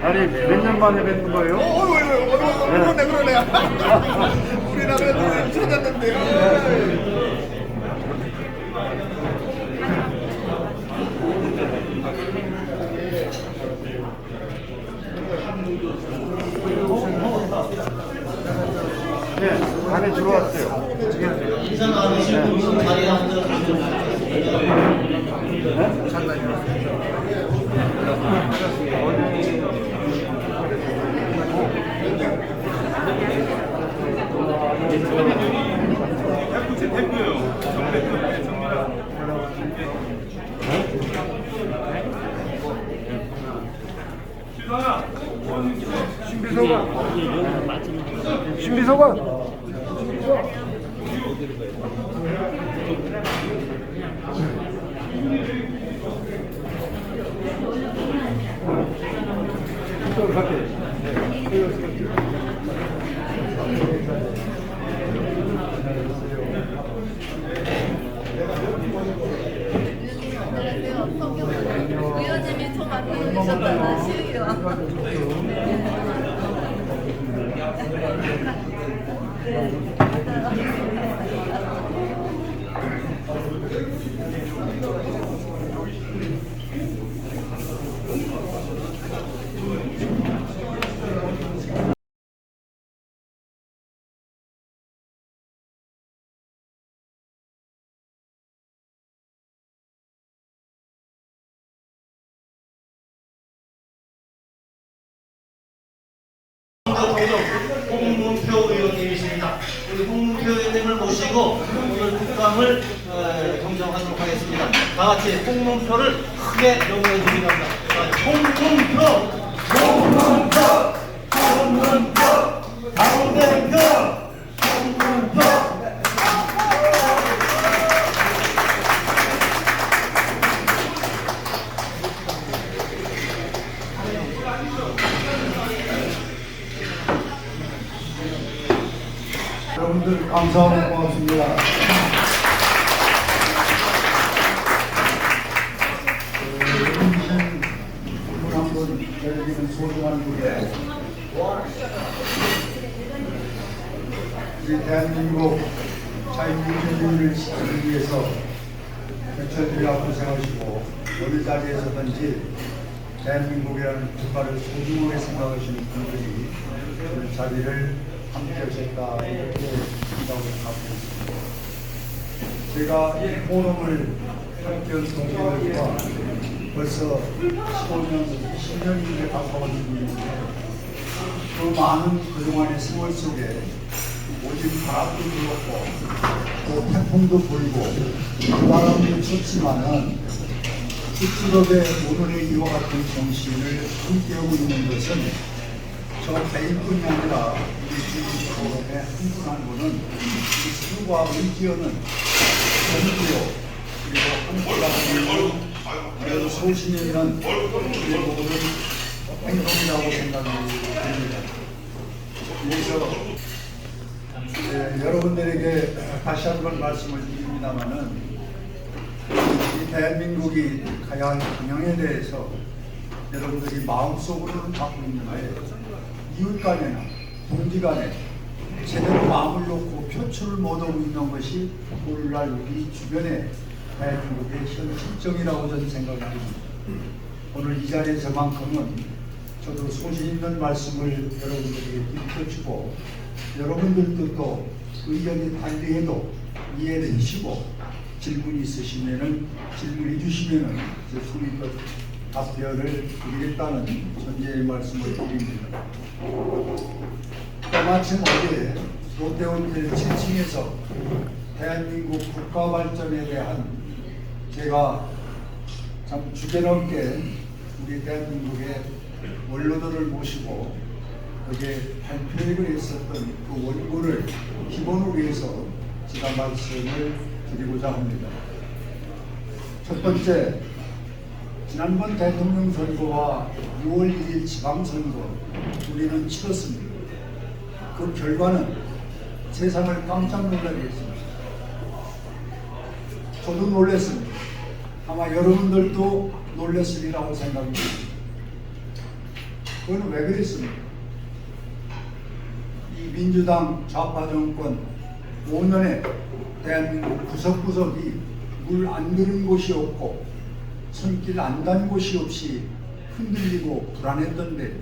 아니 몇 년 만에 뵙는 거예요? 그러네 그러네. 우리나라에 찾았는데요. 네, 안에 들어왔어요. 인사 나누신 분 자리에 앉아주시면 신비서관. 의원님이 저 만들어주셨다는 시의원. 홍문표 의원님이십니다. 우리 홍문표 의원님을 모시고 오늘 국감을 경정하도록 하겠습니다. 다 같이 홍문표를 크게 영어해 주시기 바랍니다. 홍문표, 홍문표, 홍문표, 당대표, 홍문표. 여러분들 감사하고 고맙습니다. 오늘 한번 저에게는 소중한 분에 우리 대한민국 자유민주주의를 지키기 위해서 며칠이나 고생하시고 어느 자리에서든지 대한민국이라는 국가를 소중하게 생각하시는 분들이 오늘 자리를 함께 하셨다 이렇게 생각을 하고 있습니다. 제가 이 포럼을 함께한 동기들과 벌써 15년, 20년이 가까운 분인데 그 많은 그동안의 세월 속에 오직 바람도 불었고 또 태풍도 불고 그 바람도 쳤지만은 그 직업의 오늘의 이와 같은 정신을 함께하고 있는 것은 저 개인뿐이 아니라 우리 주민포럼의 한 분 한 분은 수과 의지하는 전부요 그리고 함께하는 소신이 있는 우리 모든 행동이라고 생각이 듭니다. 그래서 여러분들에게 다시 한번 말씀을 드립니다마는 이 대한민국이 가야 할 방향에 대해서 여러분들이 마음속으로는 갖고 있는데 이웃 간에나 동지 간에 제대로 마음을 놓고 표출을 못하고 있는 것이 오늘날 우리 주변의 대한민국의 현 실정이라고 저는 생각을 합니다. 오늘 이 자리에서만큼은 저도 소신 있는 말씀을 여러분들에게 일깨주고 여러분들도 또 의견이 달리해도 이해해 주시고 질문이 있으시면은 질문해 주시면은 성의껏 답변을 드리겠다는 전제의 말씀을 드립니다. 때마침 어제 롯데호텔 7층에서 대한민국 국가 발전에 대한 제가 참 주제넘게 우리 대한민국의 원로들을 모시고 어제 발표를 했었던 그 원고를 기본으로 해서 제가 말씀을 드리고자 합니다. 첫 번째, 지난번 대통령 선거와 6월 1일 지방선거 우리는 치렀습니다. 그 결과는 세상을 깜짝 놀라게 했습니다. 저도 놀랐습니다. 아마 여러분들도 놀랐으리라고 생각합니다. 그건 왜 그랬습니까? 이 민주당 좌파 정권 5년에 대한민국 구석구석이 물 안 드는 곳이 없고 손길 안 단 곳이 없이 흔들리고 불안했던데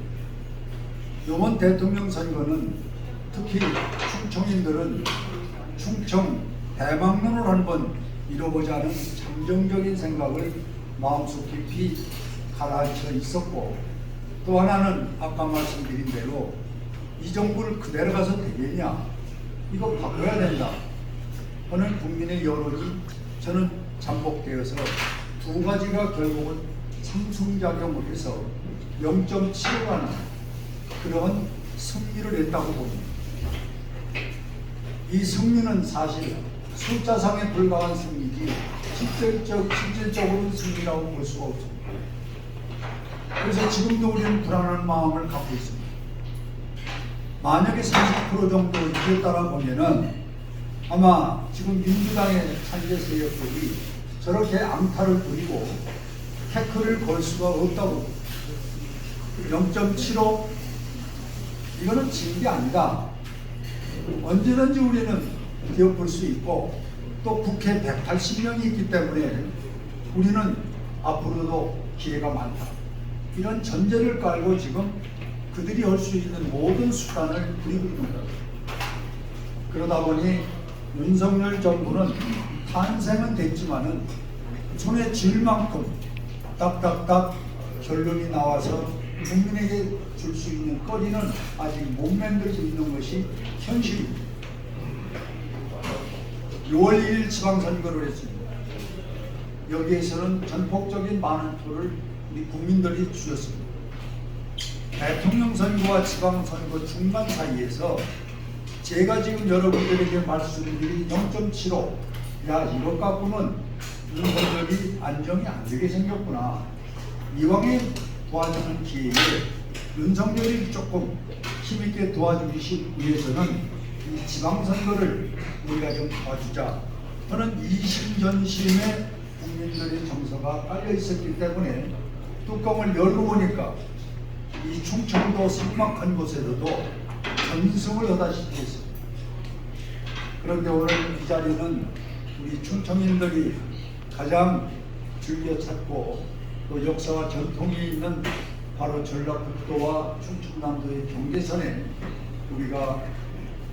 이번 대통령 선거는 특히 충청인들은 충청 대망론을 한번 이뤄보자는 잠정적인 생각을 마음속 깊이 가라앉혀 있었고 또 하나는 아까 말씀드린 대로 이 정부를 그대로 가서 되겠냐 이거 바꿔야 된다 하는 국민의 여론이 저는 잠복되어서 두 가지가 결국은 상승작용을 해서 0.75가는 그런 승리를 했다고 봅니다. 이 승리는 사실 숫자상에 불과한 승리지 실질적으로는 승리라고 볼 수가 없습니다. 그래서 지금도 우리는 불안한 마음을 갖고 있습니다. 만약에 30% 정도 이겼다라 보면은 아마 지금 민주당의 상대 세력들이 저렇게 앙탈을 부리고 태클을 걸 수가 없다고 0.75 이거는 진 게 아니다. 언제든지 우리는 기업볼 수 있고 또 국회 180명이 있기 때문에 우리는 앞으로도 기회가 많다. 이런 전제를 깔고 지금 그들이 할 수 있는 모든 수단을 부리고 있는 거다. 그러다 보니 윤석열 정부는 탄생은 됐지만은 손에 쥘 만큼 딱딱딱 결론이 나와서 국민에게 줄 수 있는 거리는 아직 못 만들고 있는 것이 현실입니다. 6월 1일 지방선거를 했습니다. 여기에서는 전폭적인 많은 표를 우리 국민들이 주셨습니다. 대통령 선거와 지방선거 중간 사이에서 제가 지금 여러분들에게 말씀드린 0.75 야 이것 갖고는 윤석열이 안정이 안 되게 생겼구나. 이왕에 도와주는 기회에 윤석열이 조금 힘있게 도와주기 위해서는 이 지방선거를 우리가 좀 도와주자 하는 이심전심에 국민들의 정서가 깔려 있었기 때문에 뚜껑을 열고 보니까 이 충청도 삭막한 곳에서도 전승을 하다시피 했습니다. 그런데 오늘 이 자리는 우리 충청인들이 가장 즐겨 찾고 또 역사와 전통이 있는 바로 전라북도와 충청남도의 경계선에 우리가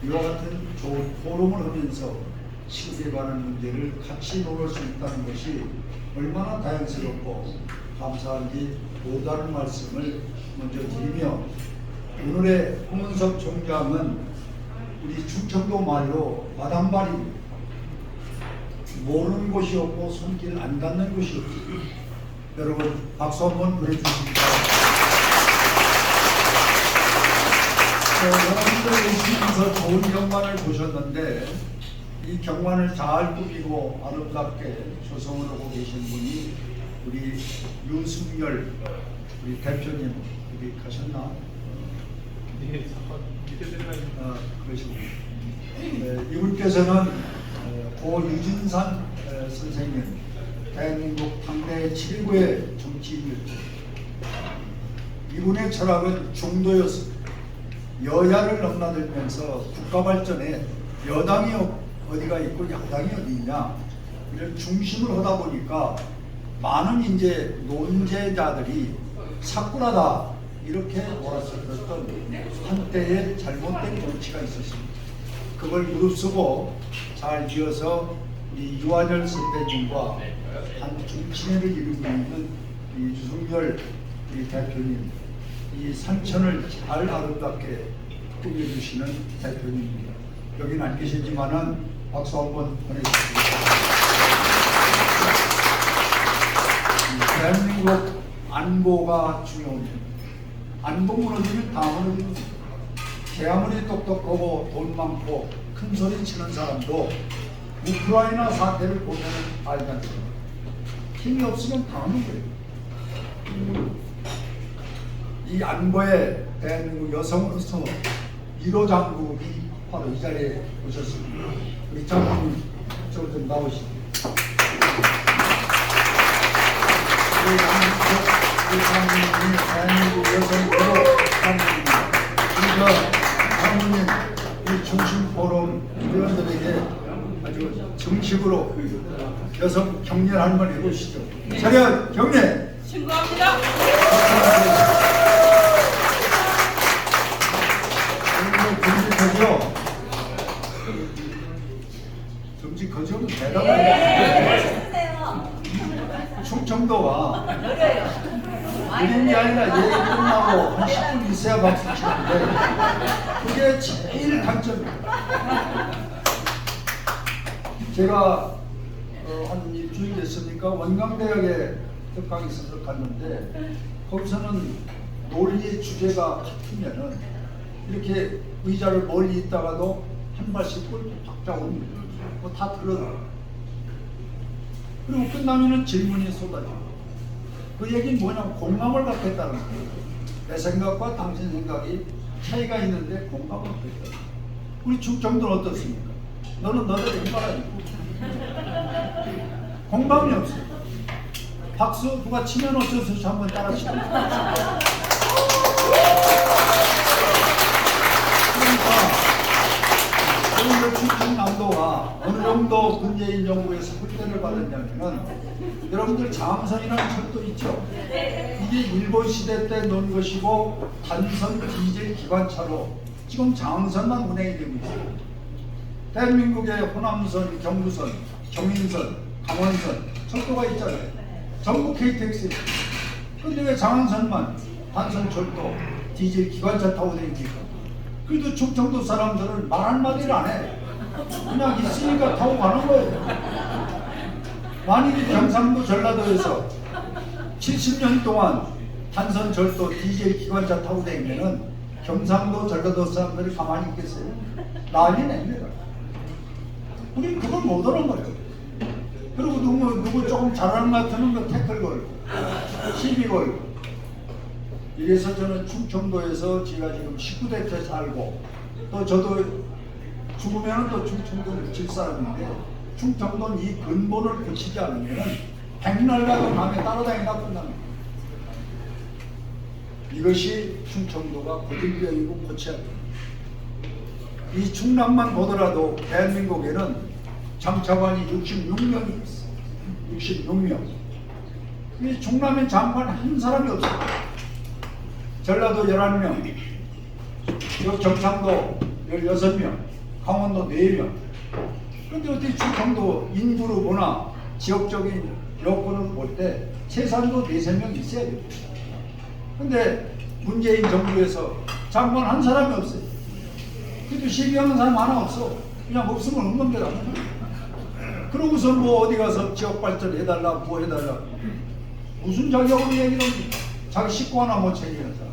이와 같은 좋은 포럼을 하면서 시국에 관한 문제를 같이 놓을 수 있다는 것이 얼마나 다양스럽고 감사한지 보다는 말씀을 먼저 드리며 오늘의 홍은석 총장은 우리 충청도 말로 마당발입니다. 모르는 곳이 없고 손길 안 닿는 곳이 없습니다. 여러분 박수 한번 보내주십시오. 여러분들 오시면서 좋은 경관을 보셨는데 이 경관을 잘 꾸미고 아름답게 조성을 하고 계신 분이 우리 유승열 우리 대표님 여기 가셨나? 그러시군요. 이분께서는 고유진산 선생님 대한민국 당대 7구의 정치인이었죠. 이분의 철학은 중도였습니다. 여야를 넘나들면서 국가 발전에 여당이 어디가 있고 야당이 어디 있냐 이런 중심을 하다 보니까 많은 이제 논제자들이 사꾸라다 이렇게 몰아쳤던 한때의 잘못된 정치가 있었습니다. 그걸 무릅쓰고 잘 이어서 우리 유한열 선배님과 한 중青年을 이루고 있는 이 유승열 우리 대표님, 이 산천을 잘 아름답게 꾸며주시는 대표님입니다. 여기는 안 계시지만은 박수 한번 보내주십시오. 대한민국 안보가 중요합니다. 안보 무너지면 다 무너집니다. 아무리 똑똑하고 돈 많고 큰 소리 치는 사람도 우크라이나 사태를 보면 알잖아요. 힘이 없으면 당하는 거예요. 이 안보에 대한민국 여성으로서 1호 장국이 바로 이 자리에 오셨습니다. 우리 장군님 좀 나오시죠. 우리 장군님이 대한민국 여성 1호 장군입니다. 장군님, 우리 중심 포럼 위원들에게 아주 정식으로 여성 격려를 한번 해보시죠. 차렷 격려! 신고합니다. 정직하죠? 정직하죠? 대단하네. 충청도가 그린 게 아니라 얘기 끝나고 한 10분 있어야 박수 치는데 그게 제일 강점이에요. 제가 한 일주일 됐으니까 원광대학에 특강에서 갔는데 거기서는 논리의 주제가 같으면은 이렇게 의자를 멀리 있다가도 한 발씩 꿀 박자옵니다. 뭐 다 들어요. 그리고 끝나면은 질문이 쏟아져요. 그 얘기는 뭐냐면 공감을 갖겠다는 거예요. 내 생각과 당신 생각이 차이가 있는데 공감을 갖겠다. 우리 충청도는 어떻습니까? 너는 너대로 해봐라. 공감이 없어요. 박수 누가 치면 어쩌서 한번 따라 치고. 그러니까 충청남도가 어느 정도 문재인 정부에서 홀대를 받았냐면은 여러분들 장항선이라는 철도 있죠? 이게 일본 시대 때 놓은 것이고 단선 디젤 기관차로 지금 장항선만 운행이 되고 있어요. 대한민국의 호남선, 경부선, 경인선, 강원선 철도가 있잖아요. 전부 KTX예요. 그런데 왜 장항선만 단선 철도, 디젤 기관차 타고 다닙니까? 그래도 충청도 사람들은 말 한마디를 안 해. 그냥 있으니까 타고 가는 거예요. 만일이 경상도 전라도에서 70년 동안 단선 절도 디젤 기관차 타고 다니면은 경상도 전라도 사람들이 가만히 있겠어요? 난리 냅니다. 우리는 그걸 못 하는 거예요. 그리고 누구 조금 잘하는 것 같으면 그 태클 걸고 시비 걸고. 이래서 저는 충청도에서 제가 지금 19대째 살고 또 저도 죽으면 또 충청도를 질 사람인데 충청도는 이 근본을 고치지 않으면 백날 가도 밤에 따라다니다 끝납니다. 이것이 충청도가 고질병이고 고쳐야 됩니다. 이 충남만 보더라도 대한민국에는 장차관이 66명이 있어요. 66명. 이 충남에 장관 한 사람이 없어요. 전라도 11명, 경상도 16명, 강원도 4명. 그런데 어떻게 충청도 인구로 보나 지역적인 여건을 볼 때 최소한도 4~3명 있어야 돼요. 그런데 문재인 정부에서 장관 한 사람이 없어요. 그래도 시비하는 사람 하나 없어. 그냥 없으면 없는 게다. 그러고서 뭐 어디 가서 지역 발전 해달라, 뭐 해달라. 무슨 자격으로 얘기를 합니까? 자기 식구 하나 못 챙기는 사람.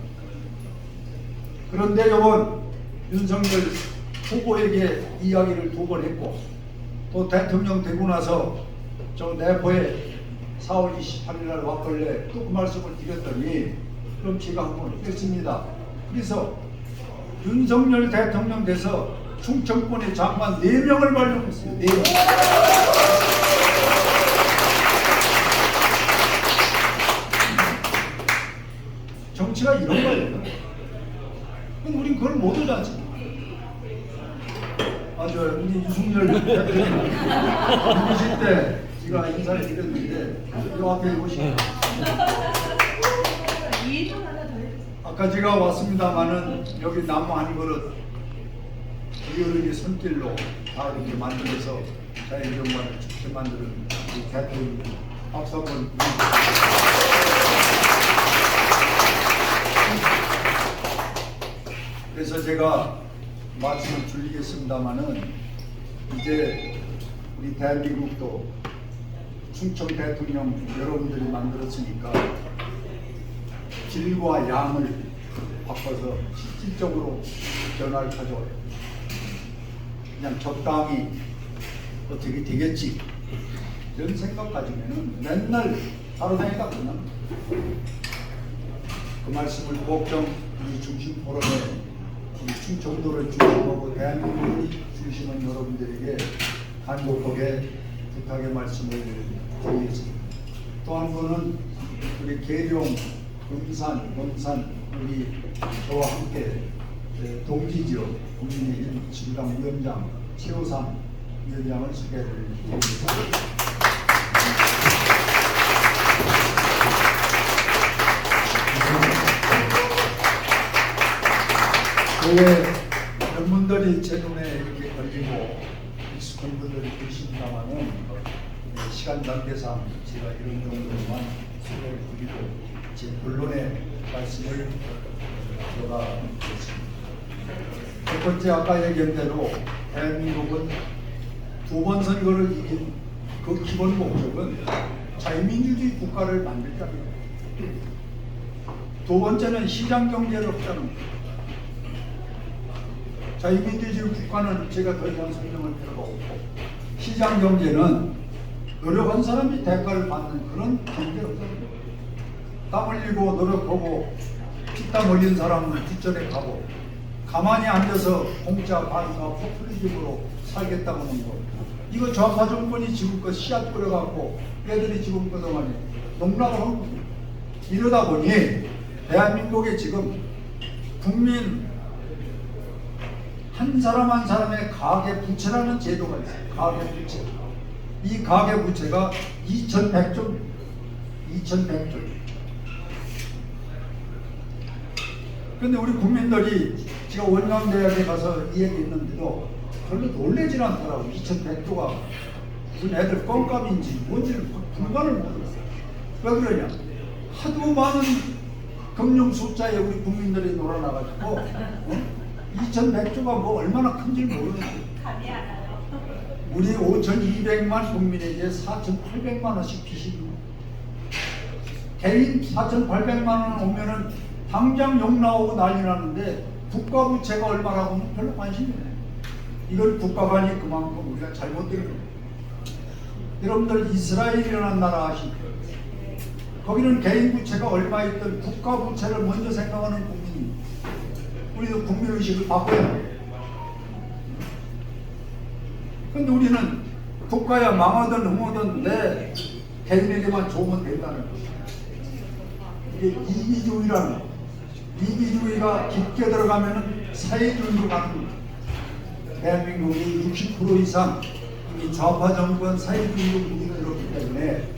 그런데 이번 윤석열 후보에게 이야기를 2번 했고 또 대통령 되고 나서 저 내포에 4월 28일 날 왔길래 또 그 말씀을 드렸더니 그럼 제가 한번 했습니다. 그래서 윤석열 대통령 돼서 충청권의 장관 4명을 발령했어요. 4명. 정치가 이런 거예요. 그럼 우린 그걸 못 하지 않습니까? 맞아요. 우리 유승열 대표님 계실 때 제가 인사를 드렸는데 이 앞에 보시죠. 아까 제가 왔습니다마는 여기 나무 한 그릇 여러분의 손길로 다 이렇게 만들어서 자연경관을 좋게 만드는 우리 대통령 박수 한번. 그래서 제가 말씀을 줄이겠습니다마는 이제 우리 대한민국도 충청 대통령 여러분들이 만들었으니까 질과 양을 바꿔서 실질적으로 변화를 가져와요. 그냥 적당히 어떻게 되겠지 이런 생각 가지면은 맨날 하루 다니다 보면 그 말씀을 꼭좀 우리 중심 포럼에 우리 충청도를 중심하고 대한민국을 중심한 여러분들에게 간곡하게 부탁의 말씀을 드리겠습니다. 또 한 분은 우리 계룡, 금산, 원산 우리 저와 함께 동지지역 국민의힘 지부당 위원장 최호상 위원장을 소개해드립니다. 몇 분들이 제 눈에 이렇게 걸리고 익숙한 분들이 계십니다만은 시간 관계상 제가 이런 정도만 소개를 드리고 제 본론의 말씀을 들어가겠습니다. 첫 번째 아까 얘기한 대로 대한민국은 두 번 선거를 이긴 그 기본 목적은 자유민주주의 국가를 만들자입니다. 두 번째는 시장 경제를 확장하는 겁니다. 자유민주주의 국가는 제가 더 이상 설명할 필요가 없고 시장 경제는 노력한 사람이 대가를 받는 그런 경제로서 땀 흘리고 노력하고 피땀 흘린 사람은 뒷전에 가고 가만히 앉아서 공짜 반사 포퓰리즘으로 살겠다고 하는 거 이거 좌파 정권이 지금껏 씨앗 뿌려갖고 애들이 지금껏 동안에 농락을 하는 겁니다. 이러다 보니 대한민국에 지금 국민 한 사람 한 사람의 가계부채라는 제도가 있어요. 가계부채. 이 가계부채가 2100조입니다. 2100조. 근데 우리 국민들이 제가 원광대학에 가서 이 얘기 했는데도 별로 놀래질 않더라고. 2100조가 무슨 애들 껌값인지 뭔지를 분간을 못했어요. 왜 그러냐? 하도 많은 금융 숫자에 우리 국민들이 놀아나가지고 2100조가 뭐 얼마나 큰지 모르는데 우리 5200만 국민에게 4800만 원씩 빚이 개인 4800만 원 오면은 당장 욕 나오고 난리 나는데 국가 부채가 얼마라고 하면 별로 관심이 없네. 이걸 국가관이 그만큼 우리가 잘못된 겁니다. 여러분들 이스라엘이라는 나라 아시죠? 거기는 개인 부채가 얼마 있던 국가 부채를 먼저 생각하는 국민이 우리도 국민의식을 바꿔야 해요. 근데 우리는 국가야 망하든 흥하든 내 개인에게만 좋으면 된다는 거예요. 이게 이기주의라는 거예요. 이기주의가 깊게 들어가면 사회주의로 가는 거예요. 대한민국이 60% 이상 이 좌파 정권 사회주의로 물들었기 때문에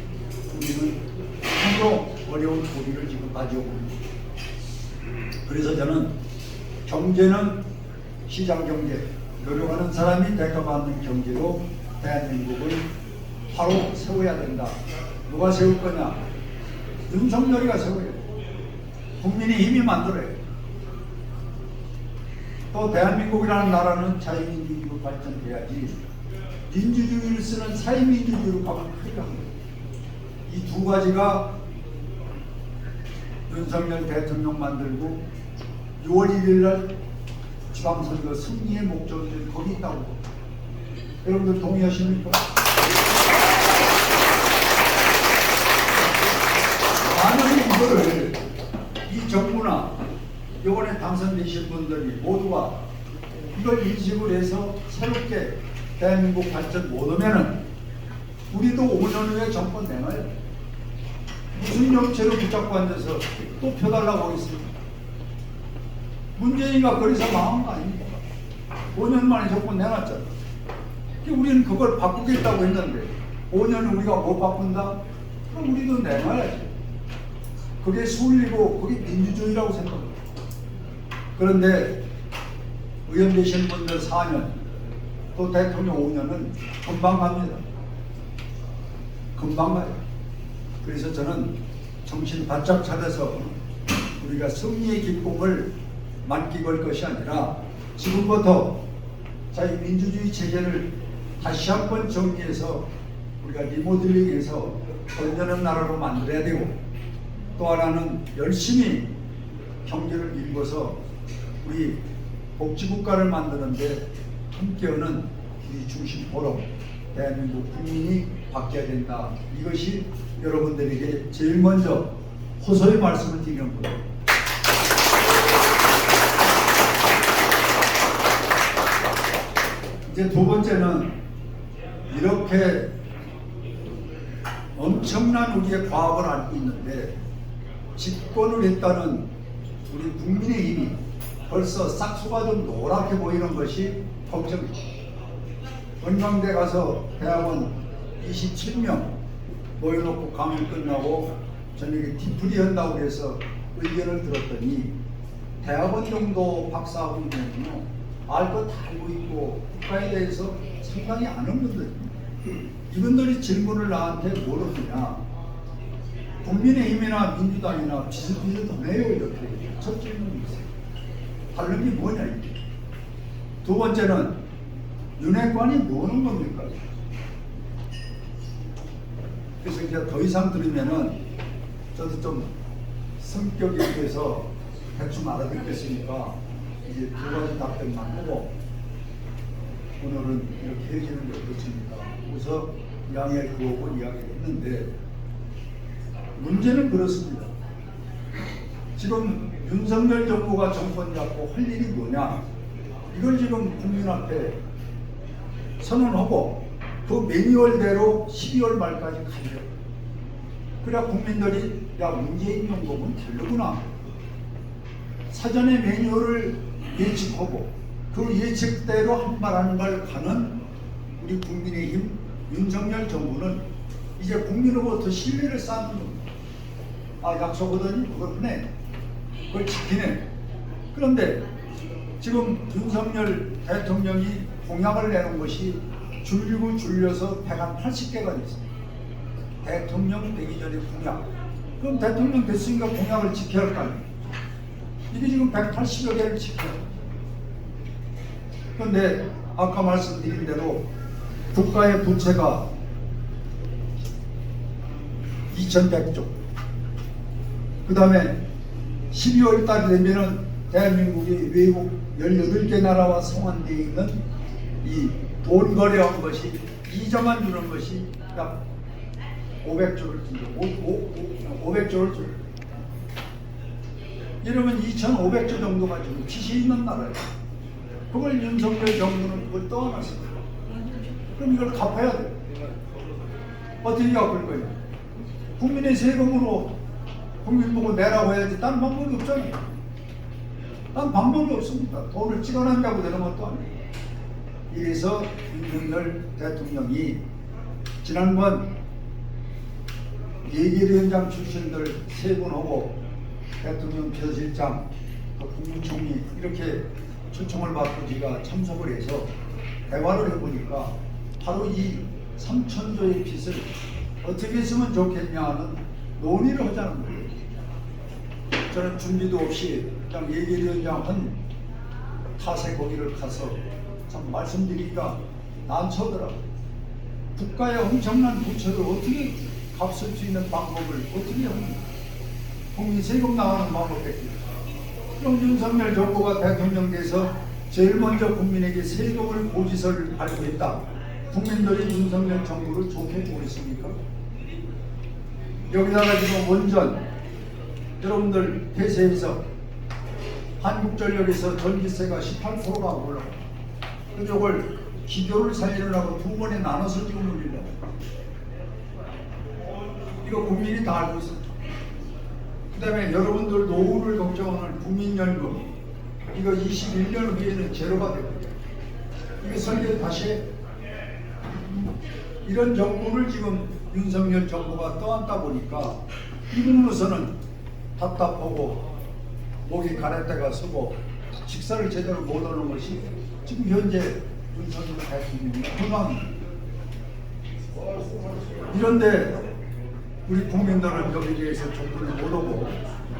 우리는 참으로 어려운 고비를 지금 가지고 있습니다. 그래서 저는 경제는 시장 경제, 노력하는 사람이 대가받는 경제로 대한민국을 바로 세워야 된다. 누가 세울 거냐? 윤석열이가 세워야 돼. 국민이 힘이 만들어야 돼. 또 대한민국이라는 나라는 자유민주주의로 발전돼야지 민주주의를 쓰는 사회민주주의로 가면 큰일 납니다. 이 두 가지가 윤석열 대통령 만들고 6월 1일 날 지방선거 승리의 목적이 거기 있다고. 여러분들 동의하십니까? 만약에 이거를 이 정부나 이번에 당선되신 분들이 모두가 이걸 인식을 해서 새롭게 대한민국 발전 못하면은 우리도 5년 후에 정권 내놔요. 무슨 정체로 붙잡고 앉아서 또 펴달라고 하겠습니까? 문재인이가 그래서 망한 거 아닙니까? 5년 만에 정권 내놨잖아. 우리는 그걸 바꾸겠다고 했는데 5년 우리가 못 바꾼다? 그럼 우리도 내놔야지. 그게 순리고 그게 민주주의라고 생각합니다. 그런데 의원 되신 분들 4년, 또 대통령 5년은 금방 갑니다. 금방 가요. 그래서 저는 정신 바짝 차려서 우리가 승리의 기쁨을 만끽할 것이 아니라 지금부터 자유민주주의 체제를 다시 한번 정리해서 우리가 리모델링해서 건전한 나라로 만들어야 되고, 또 하나는 열심히 경제를 일궈서 우리 복지국가를 만드는데 함께하는 우리 중심 포럼 대한민국 국민이 바뀌어야 된다. 이것이 여러분들에게 제일 먼저 호소의 말씀을 드리는 거예요. 이제 두 번째는 이렇게 엄청난 우리의 과업을 안고 있는데 집권을 했다는 우리 국민의힘이 벌써 싹수가 좀 노랗게 보이는 것이 걱정입니다. 원광대 가서 대학원 27명 모여놓고 강의 끝나고 저녁에 뒤풀이 한다고 해서 의견을 들었더니 대학원 정도 박사학위면요 알 거 다 알고 있고 국가에 대해서 상당히 아는 분들입니다. 이분들이 질문을 나한테 물었느냐, 국민의힘이나 민주당이나 비슷비슷하네요 이렇게 첫 질문이 있어요. 다른 게 뭐냐 이게. 두 번째는 윤핵관이 뭐는 겁니까? 그래서 이제 더 이상 들으면은 저도 좀 성격에 대해서 대충 알아듣겠으니까 이제 두 가지 답변만 하고 오늘은 이렇게 해주는 게 어떻습니까? 그래서 양해 구호고 이야기를 했는데 문제는 그렇습니다. 지금 윤석열 정부가 정권 잡고 할 일이 뭐냐? 이걸 지금 국민 앞에 선언하고 그 매뉴얼대로 12월 말까지 가요. 그래야 국민들이 야 문재인 정부는 다르구나. 사전에 매뉴얼을 예측하고 그 예측대로 한 말 한 말 가는 우리 국민의힘 윤석열 정부는 이제 국민으로부터 신뢰를 쌓는 겁니다. 아 약속하더니 그걸 하네. 그걸 지키네. 그런데 지금 윤석열 대통령이 공약을 내는 것이 줄이고 줄여서 180개가 됐습니다. 대통령 되기 전에 공약. 그럼 대통령 됐으니까 공약을 지켜야 할 거 아니에요. 이게 지금 180여 개를 지켜요. 그런데 아까 말씀드린 대로 국가의 부채가 2100조, 그 다음에 12월 달이 되면은 대한민국이 외국 18개 나라와 성환되어 있는 이 돈 거래한 것이 이자만 주는 것이 약 500조를 줄여 500조를 줄여. 이러면 2,500조 정도가 지금 빚이 있는 나라예요. 그걸 윤석열 정부는 그걸 떠안았습니다. 그럼 이걸 갚아야 돼. 어떻게 갚을 거예요? 국민의 세금으로 국민 보고 내라고 해야지. 딴 방법이 없잖아요. 딴 방법이 없습니다. 돈을 찍어낸다고 되는 것도 아니에요. 이래서 윤석열 대통령이 지난번 예결위원장 출신들 세 분하고 대통령 비서실장, 국무총리 이렇게 초청을 받고 제가 참석을 해서 대화를 해보니까 바로 이 3,000조의 빚을 어떻게 했으면 좋겠냐 하는 논의를 하자는 거예요. 저는 준비도 없이 그냥 예결위원장 한 탓에 거기를 가서 참 말씀드리기가 난처하더라고요. 국가의 엄청난 부채를 어떻게 갚을 수 있는 방법을 어떻게 합니까? 국민 세금 나가는 방법밖에. 그럼 윤석열 정부가 대통령 돼서 제일 먼저 국민에게 세금을 고지서를 발표했다. 국민들이 윤석열 정부를 좋게 보고 있습니까? 여기다가 지금 원전 여러분들 대세에서 한국전력에서 전기세가 18%가 올라가. 그래서 이걸 기교를 살리려고 두 번에 나눠서 지금 올리려고. 이거 국민이 다 알고 있습니다. 그 다음에 여러분들 노후를 걱정하는 국민연금, 이거 21년 후에는 제로가 됩니다. 이게 설계 다시 해. 이런 정부를 지금 윤석열 정부가 떠안다 보니까 이 부분에서는 답답하고 목이 가래때가 서고 식사를 제대로 못 하는 것이 지금 현재 윤석열 대통령의 현황입니다. 이런데 우리 국민들은 여기에 대해서 접근을 못하고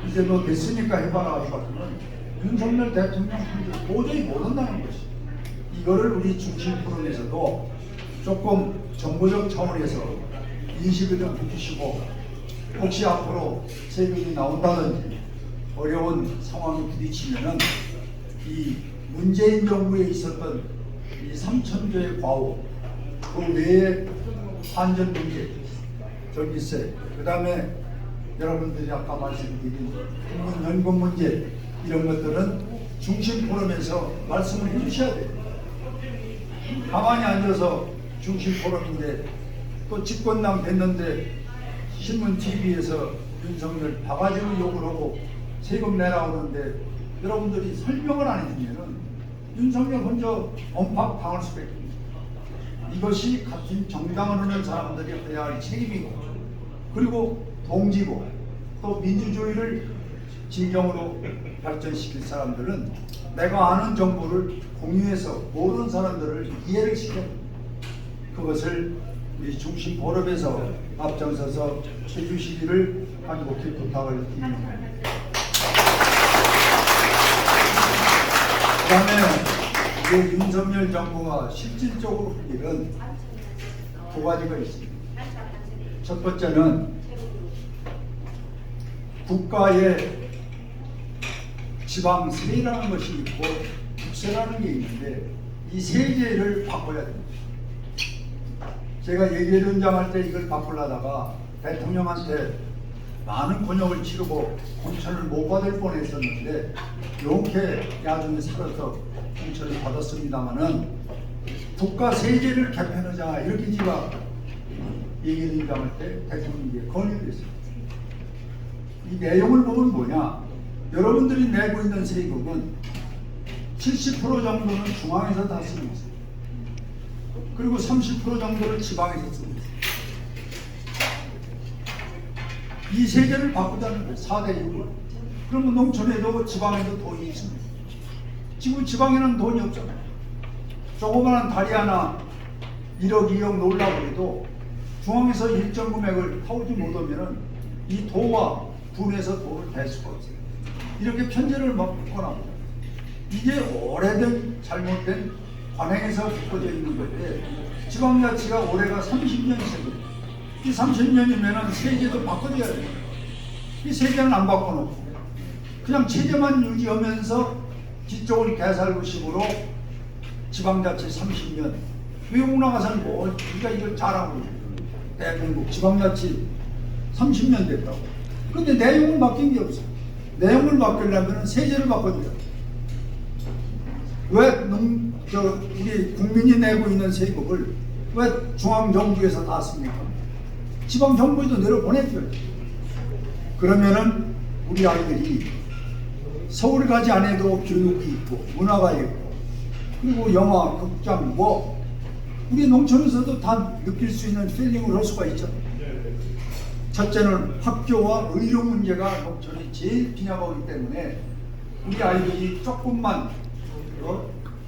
이제 너 됐으니까 해봐라 하지만 윤석열 대통령 도저히 못한다는 것이, 이거를 우리 중심 포럼에서도 조금 정보적 차원에서 인식을 좀 해주시고, 혹시 앞으로 세금이 나온다든지 어려운 상황이 부딪히면은 이 문재인 정부에 있었던 이 3,000조의 과오, 그 외에 안전 문제, 전기세, 그 다음에 여러분들이 아까 말씀드린 국민연금 문제, 이런 것들은 중심 포럼에서 말씀을 해주셔야 돼요. 가만히 앉아서 중심 포럼인데 또 집권당 됐는데 신문 TV에서 윤석열 바가지로 욕을 하고 세금 내라고 하는데 여러분들이 설명을 안 해주면은 윤석열 혼자 엄팍 당할 수밖에 없습니다. 이것이 같은 정당을 하는 사람들이 해야 할 책임이고, 그리고 동지고, 또 민주주의를 진정으로 발전시킬 사람들은 내가 아는 정보를 공유해서 모르는 사람들을 이해를 시켜야 합니다. 그것을 우리 중심 포럼에서 앞장서서 해주시기를 간곡히 부탁을 드립니다. 그 다음에 우리 윤석열 정부가 실질적으로 할 일은 두 가지가 있습니다. 첫 번째는 국가의 지방세라는 것이 있고 국세라는 게 있는데 이 세제를 바꿔야 됩니다. 제가 예결위원장 때 이걸 바꾸려다가 대통령한테 많은 곤욕을 치르고 공천을 못 받을 뻔했었는데 이렇게 나중에 살아서 공천을 받았습니다마는 국가 세제를 개편하자, 이렇게 제가 예결위원장 때 대통령에게 건의를 했습니다. 이 내용을 보면 뭐냐, 여러분들이 내고 있는 세금은 70% 정도는 중앙에서 다 쓰고 있어요. 그리고 30% 정도를 지방에서 쓰고 있어요. 이 세제를 바꾸자는 거예요. 4대 6을. 그러면 농촌에도 지방에도 돈이 있습니다. 지금 지방에는 돈이 없잖아요. 조그마한 다리 하나 1억 2억 놓으려고 해도 중앙에서 일정 금액을 타오지 못하면 이 도와 군에서 돈을 댈 수가 없어요. 이렇게 편제를 막 묶어놔요. 이게 오래된 잘못된 관행에서 묶어져 있는 건데, 지방자치가 올해가 30년이 세거든요. 이 30년이면 세제도 바꿔줘야 돼요. 이 세제는 안 바꿔놓고 그냥 체제만 유지하면서 뒤쪽을 개살구식으로 지방자치 30년, 외국 나가서는 뭐 우리가 이걸 잘하고 있어요. 대한민국 지방자치 30년 됐다고. 근데 내용은 바뀐 게 없어요. 내용을 바꾸려면 세제를 바꿔줘야 돼요. 왜 우리 국민이 내고 있는 세금을 왜 중앙정부에서 다 씁니까? 지방정부에도 내려보내줘야죠. 그러면은 우리 아이들이 서울 가지 않아도 교육이 있고 문화가 있고 그리고 영화, 극장, 뭐 우리 농촌에서도 다 느낄 수 있는 필링을 할 수가 있죠. 첫째는 학교와 의료 문제가 농촌이 제일 빈약하기 때문에 우리 아이들이 조금만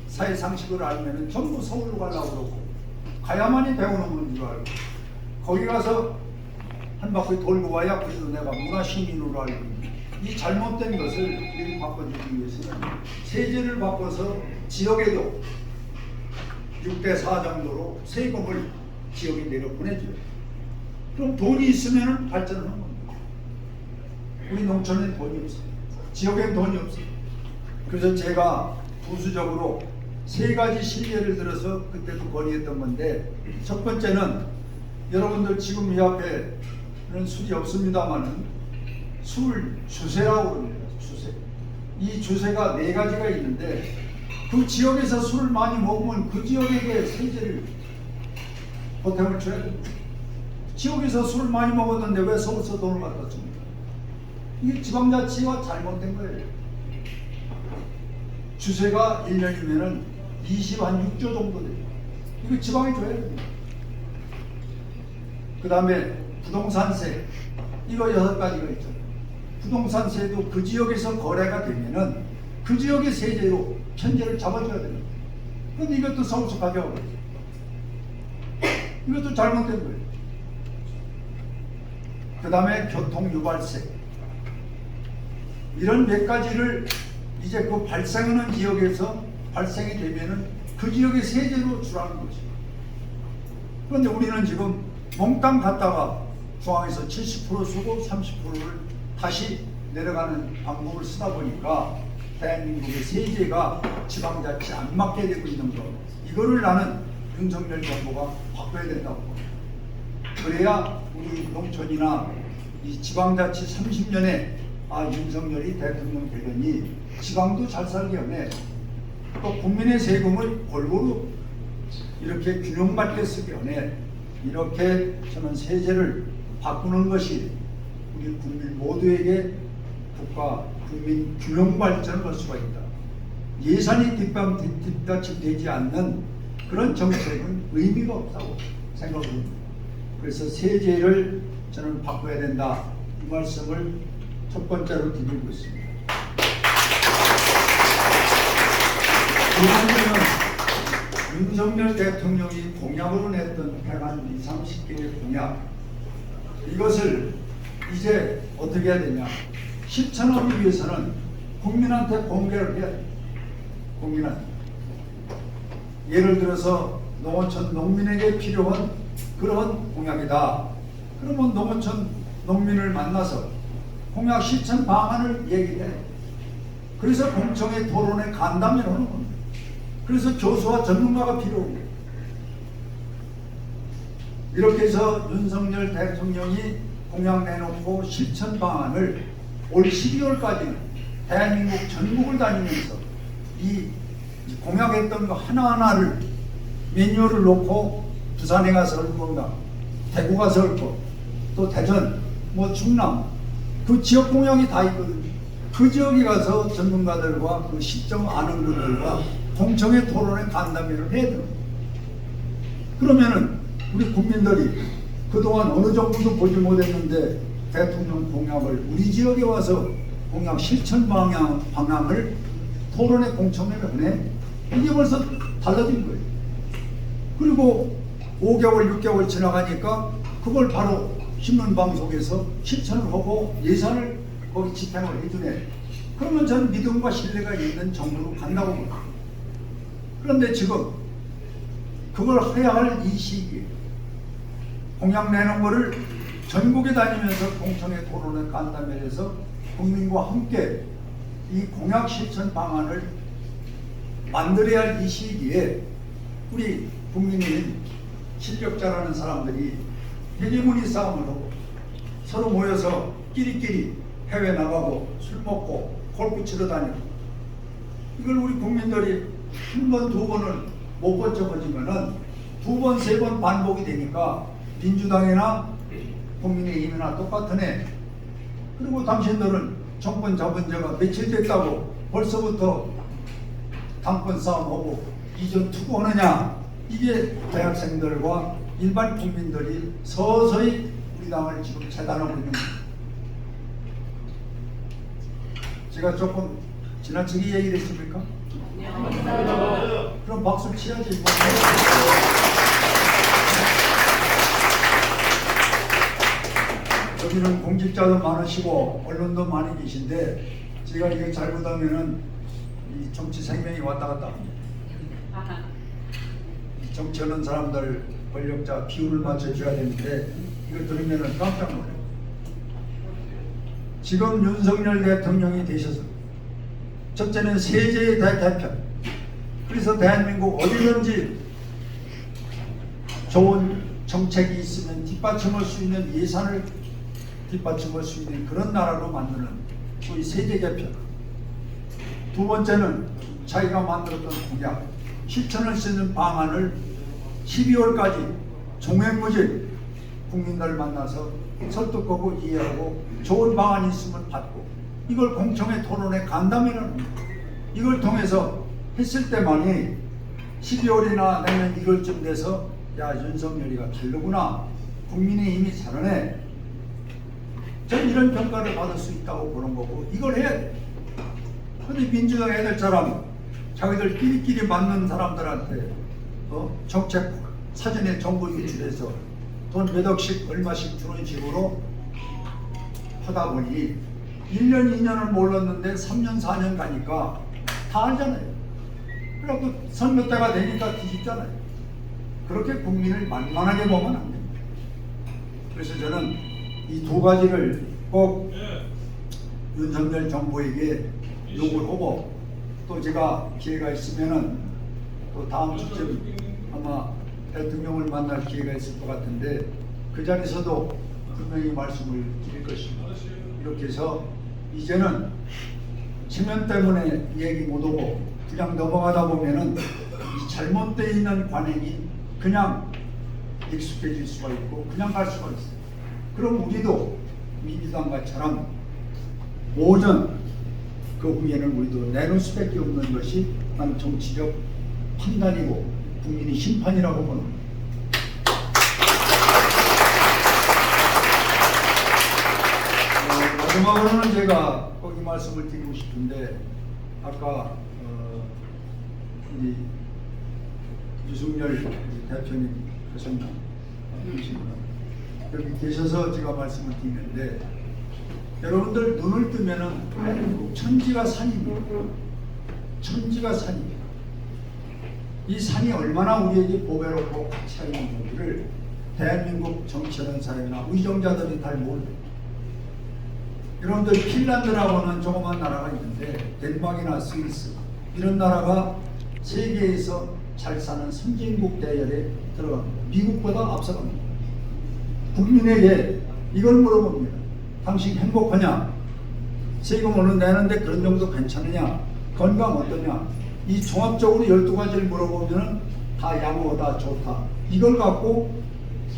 사회 상식을 알면 전부 서울로 가려고 그러고 가야만이 배우는 건 줄 알고 거기 가서 한 바퀴 돌고 와야 그래도 내가 문화시민으로 알고 있는 이 잘못된 것을 우리 바꿔주기 위해서는 세제를 바꿔서 지역에도 6대4 정도로 세금을 지역에 내려보내줘요. 그럼 돈이 있으면 발전을 하는 겁니다. 우리 농촌엔 돈이 없어요. 지역엔 돈이 없어요. 그래서 제가 부수적으로 세 가지 실례를 들어서 그때도 건의했던 건데, 첫 번째는 여러분들 지금 이 앞에는 술이 없습니다만은 술 주세라고 합니다. 주세. 이 주세가 네 가지가 있는데 그 지역에서 술을 많이 먹으면 그 지역에게 세제를 보탬을 줘야 됩니다. 지역에서 술을 많이 먹었는데 왜 서울서 돈을 갖다 줍니까? 이게 지방자치가 잘못된 거예요. 주세가 1년이면은 26조 정도 돼요. 이거 지방에 줘야 됩니다. 그 다음에 부동산세, 이거 6가지가 있죠. 부동산세도 그 지역에서 거래가 되면은 그 지역의 세제로 편제를 잡아줘야 됩니다. 그런데 이것도 서울서 가져오고 이것도 잘못된 거예요. 그 다음에 교통유발세 이런 몇 가지를 이제 그 발생하는 지역에서 발생이 되면은 그 지역의 세제로 주라는 거죠. 그런데 우리는 지금 몽땅 갔다가 중앙에서 70% 쓰고 30%를 다시 내려가는 방법을 쓰다 보니까 대한민국의 세제가 지방자치에 안 맞게 되고 있는 것, 이거를 나는 윤석열 정부가 바꿔야 된다고 봅니다. 그래야 우리 농촌이나 이 지방자치 30년에 윤석열이 대통령 되더니 지방도 잘 살려내, 또 국민의 세금을 골고루 이렇게 균형 맞게 쓰려내, 이렇게 저는 세제를 바꾸는 것이 우리 국민 모두에게 국가, 국민 균형 발전을 할 수가 있다. 예산이 뒷받침되지 않는 그런 정책은 의미가 없다고 생각합니다. 그래서 세제를 저는 바꿔야 된다, 이 말씀을 첫 번째로 드리고 있습니다. 두 번째는 윤석열 대통령이 공약으로 냈던 130개의 공약, 이것을 이제 어떻게 해야 되냐, 실천하기 위해서는 국민한테 공개를 해야 돼요. 국민한테. 예를 들어서 농어촌 농민에게 필요한 그런 공약이다. 그러면 농어촌 농민을 만나서 공약 실천 방안을 얘기해. 그래서 공청회 토론에 간담회를 하는 겁니다. 그래서 교수와 전문가가 필요합니다. 이렇게 해서 윤석열 대통령이 공약 내놓고 실천 방안을 올 12월까지는 대한민국 전국을 다니면서 이 공약했던 거 하나하나를 매뉴얼을 놓고 부산에 가서 할 건가, 대구 가서 할 거, 또 대전, 충남, 그 지역 공약이 다 있거든요. 그 지역에 가서 전문가들과 그 시점 아는 분들과 공청회 토론에 간담회를 해야 됩니다. 그러면은 우리 국민들이 그동안 어느 정도도 보지 못했는데 대통령 공약을 우리 지역에 와서 공약 실천 방향을 토론회 공청회를 하네. 이게 벌써 달라진 거예요. 그리고 5개월, 6개월 지나가니까 그걸 바로 신문방송에서 실천을 하고 예산을 거기 집행을 해주네. 그러면 저는 믿음과 신뢰가 있는 정부로 간다고 봅니다. 그런데 지금 그걸 해야 할 이 시기에 공약 내는 거를 전국에 다니면서 공청회 토론을 간담회를 해서 국민과 함께 이 공약 실천 방안을 만들어야 할 이 시기에 우리 국민의 실력자라는 사람들이 해리무늬 싸움을 하고 서로 모여서 끼리끼리 해외 나가고 술 먹고 골프 치러 다니고, 이걸 우리 국민들이 한 번, 두 번을 못 거쳐보지면은 두 번, 세 번 반복이 되니까 민주당이나 국민의힘이나 똑같으네. 그리고 당신들은 정권 잡은 지가 며칠 됐다고 벌써부터 당권 싸움하고 이전 투구하느냐. 이게 대학생들과 일반 국민들이 서서히 우리 당을 지금 재단하고 있는 겁니다. 제가 조금 지나치게 얘기를 했습니까? 그럼 박수 치야지. 여기는 공직자도 많으시고 언론도 많이 계신데 제가 이게 잘못하면은 이 정치 생명이 왔다 갔다 합니다. 이 정치하는 사람들 권력자 비율을 맞춰줘야 되는데 이걸 들으면은 깜짝 놀라요. 지금 윤석열 대통령이 되셔서 첫째는 세제의 대표. 그래서 대한민국 어디든지 좋은 정책이 있으면 뒷받침할 수 있는 예산을 뒷받침할 수 있는 그런 나라로 만드는 소위 세제 개편. 두 번째는 자기가 만들었던 공약, 실천할 수 있는 방안을 12월까지 종횡무진 국민들 만나서 설득하고 이해하고 좋은 방안이 있으면 받고, 이걸 공청회 토론에 간담회라는 겁니다. 이걸 통해서 했을 때만이 12월이나 내년 1월쯤 돼서 야, 윤석열이가 다르구나, 국민의힘이 잘하네, 전 이런 평가를 받을 수 있다고 보는 거고, 이걸 해야 돼. 근데 민주당 애들처럼 자기들 끼리끼리 맞는 사람들한테 정책 사전에 정보 유출해서 돈 몇 억씩 얼마씩 주는 식으로 하다 보니 1년 2년을 몰랐는데 3년 4년 가니까 다 알잖아요. 그래갖고 선거 때가 되니까 뒤집잖아요. 그렇게 국민을 만만하게 보면 안 됩니다. 그래서 저는 이 두 가지를 꼭 윤석열 정부에게 요구를 하고, 또 제가 기회가 있으면은 또 다음 주쯤 아마 대통령을 만날 기회가 있을 것 같은데 그 자리에서도 분명히 말씀을 드릴 것입니다. 이렇게 해서 이제는 체면 때문에 얘기 못 오고 그냥 넘어가다 보면은 이 잘못되어 있는 관행이 그냥 익숙해질 수가 있고 그냥 갈 수가 있어요. 그럼 우리도 민주당과처럼 5년 그 후에는 우리도 내놓을 수밖에 없는 것이 난 정치적 판단이고 국민의 심판이라고 보는 겁니다. 마지막으로는 제가 꼭 이 말씀을 드리고 싶은데, 아까 우리 유승열 대표님 하셨나? 여기 계셔서 제가 말씀을 드리는데, 여러분들 눈을 뜨면은 천지가 산입니다. 천지가 산입니다. 이 산이 얼마나 우리에게 보배롭고 가치가 있는 건지를 대한민국 정치하는 사람이나 의정자들이 잘 모릅니다. 여러분들 핀란드라고는 조그만 나라가 있는데 덴마크나 스위스 이런 나라가 세계에서 잘 사는 선진국 대열에 들어갑니다. 미국보다 앞서갑니다. 국민에게 이걸 물어봅니다. 당신 행복하냐? 세금 어느 내는데 그런 정도 괜찮으냐? 건강 어떠냐? 이 종합적으로 12가지를 물어보면 다 양호하다, 좋다. 이걸 갖고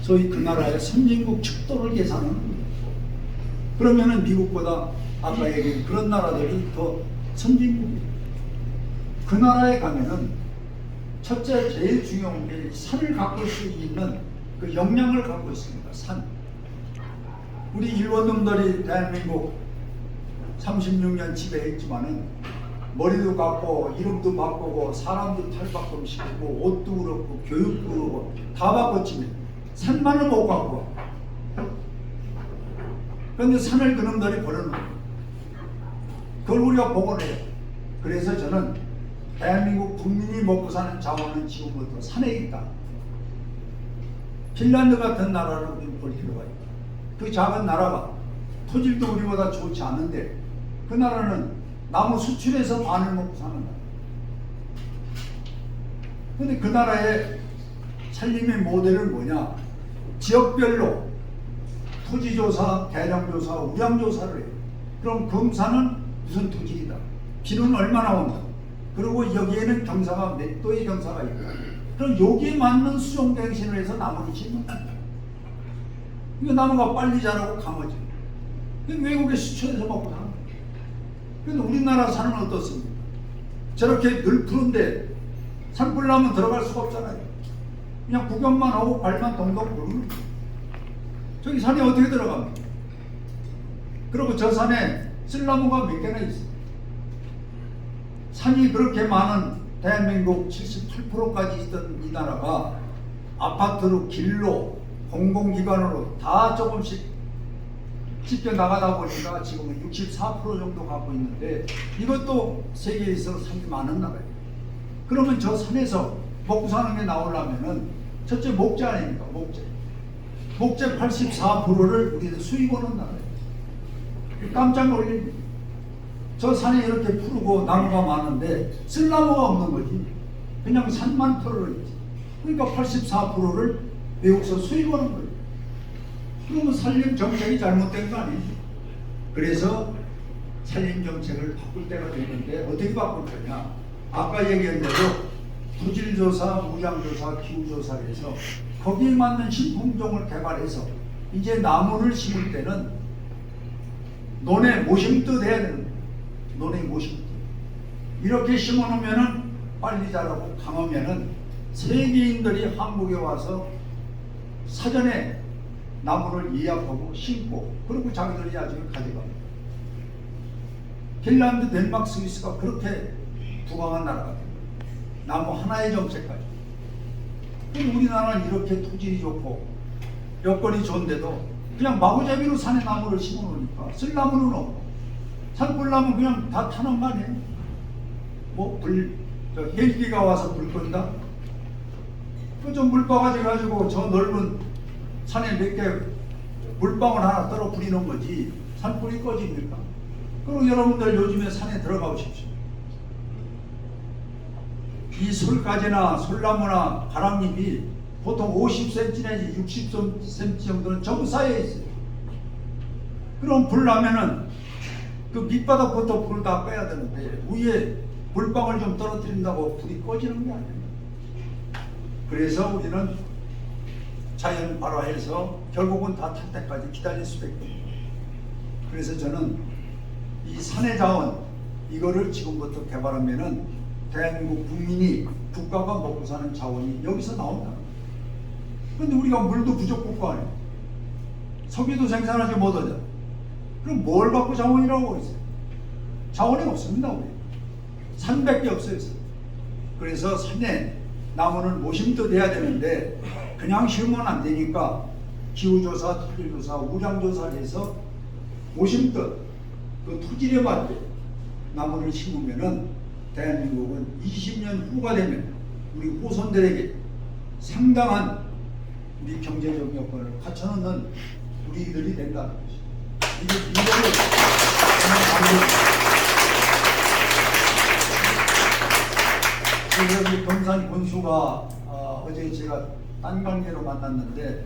소위 그 나라의 선진국 척도를 계산하는 겁니다. 그러면은 미국보다 아까 얘기한 그런 나라들이 더 선진국이에요. 그 나라에 가면은 첫째 제일 중요한 게 산을 가꿀 수 있는 그 역량을 갖고 있습니다. 산. 우리 일본 놈들이 대한민국 36년 지배했지만은 머리도 깎고 이름도 바꾸고 사람도 탈바꿈 시키고 옷도 그렇고 교육도 그렇고 다 바꿨지만 산만을 못 바꿔. 그런데 산을 그놈들이 버려놓은 거예요. 그걸 우리가 복원해요. 그래서 저는 대한민국 국민이 먹고 사는 자원은 지금부터 산에 있다. 핀란드 같은 나라를 우리 볼 필요가 있다. 그 작은 나라가 토질도 우리보다 좋지 않은데 그 나라는 나무 수출해서 반을 먹고 사는 나라. 그런데 그 나라의 살림의 모델은 뭐냐? 지역별로 토지조사, 대량조사, 우량조사를 해요. 그럼 금산은 무슨 토질이다. 비는 얼마나 온다. 그리고 여기에는 경사가 몇 도의 경사가 있다. 그럼 여기에 맞는 수종갱신을 해서 나무를 심는 거야. 이거 나무가 빨리 자라고 강하지. 외국에 수출해서 먹고 사는 거야. 그런데 우리나라 산은 어떻습니까? 저렇게 늘 푸른데 산불 나면 들어갈 수가 없잖아요. 그냥 구경만 하고 발만 동동 구르는 거야. 저기 산에 어떻게 들어갑니까? 그리고 저 산에 쓸나무가 몇 개나 있어요. 산이 그렇게 많은 대한민국 78%까지 있던 이 나라가 아파트로 길로 공공기관으로 다 조금씩 찢겨 나가다 보니까 지금은 64% 정도 갖고 있는데 이것도 세계에서 산이 많은 나라예요. 그러면 저 산에서 먹고 사는 게 나오려면은 첫째 목재 아닙니까? 목재 84%를 우리는 수입 오는 나라예요. 깜짝 놀립니다. 저 산에 이렇게 푸르고 나무가 많은데 쓸나무가 없는 거지. 그냥 산만 털어있지. 그러니까 84%를 외국에서 수입 오는 거예요. 그러면 산림 정책이 잘못된 거 아니에요? 그래서 산림 정책을 바꿀 때가 됐는데 어떻게 바꿀 거냐? 아까 얘기한 대로 부질조사, 우량조사, 기후조사를 해서 거기에 맞는 신품종을 개발해서 이제 나무를 심을 때는 논에 모심듯 해야 되는 거예요. 논에 모심듯. 이렇게 심어놓으면은 빨리 자라고 강하면은 세계인들이 한국에 와서 사전에 나무를 예약하고 심고 그리고 자기들이 나중에 가져갑니다. 핀란드, 덴마크, 스위스가 그렇게 부강한 나라가 됩니다. 나무 하나의 정책까지. 그럼 우리나라는 이렇게 토질이 좋고 여건이 좋은데도 그냥 마구잡이로 산에 나무를 심어 놓으니까 쓸 나무는 없고 산불나무 그냥 다 타는 거 아니에요? 뭐 헬기가 와서 불 끈다? 그 좀 물바가지 가지고 저 넓은 산에 몇 개 물방울 하나 떨어 뿌리는 거지 산불이 꺼집니까? 그리고 여러분들 요즘에 산에 들어가 보십시오. 이 솔가지나 솔나무나 가랑잎이 보통 50cm 내지 60cm 정도는 전부 쌓여 있어요. 그럼 불 나면은 그 밑바닥부터 불을 다 빼야 되는데 위에 물방울 좀 떨어뜨린다고 불이 꺼지는 게 아니에요. 그래서 우리는 자연 발화해서 결국은 다 탈 때까지 기다릴 수밖에 없어요. 그래서 저는 이 산의 자원 이거를 지금부터 개발하면은 대한민국 국민이 국가가 먹고 사는 자원이 여기서 나온다. 그런데 우리가 물도 부족 국가 아니에요. 석유도 생산하지 못하죠. 그럼 뭘 갖고 자원이라고 하고 있어요? 자원이 없습니다. 우리 산밖에 없어요. 그래서 산에 나무는 모심도 돼야 되는데 그냥 심으면 안 되니까 기후조사, 토질조사, 우량조사를 해서 모심듯 그 토질에 맞게 나무를 심으면은 대한민국은 20년 후가 되면 우리 후손들에게 상당한 우리 경제적 여건을 갖춰놓는 우리들이 된다는 것이죠. 이거를 그래서 우리 경산 군수가 어제 제가 딴 관계로 만났는데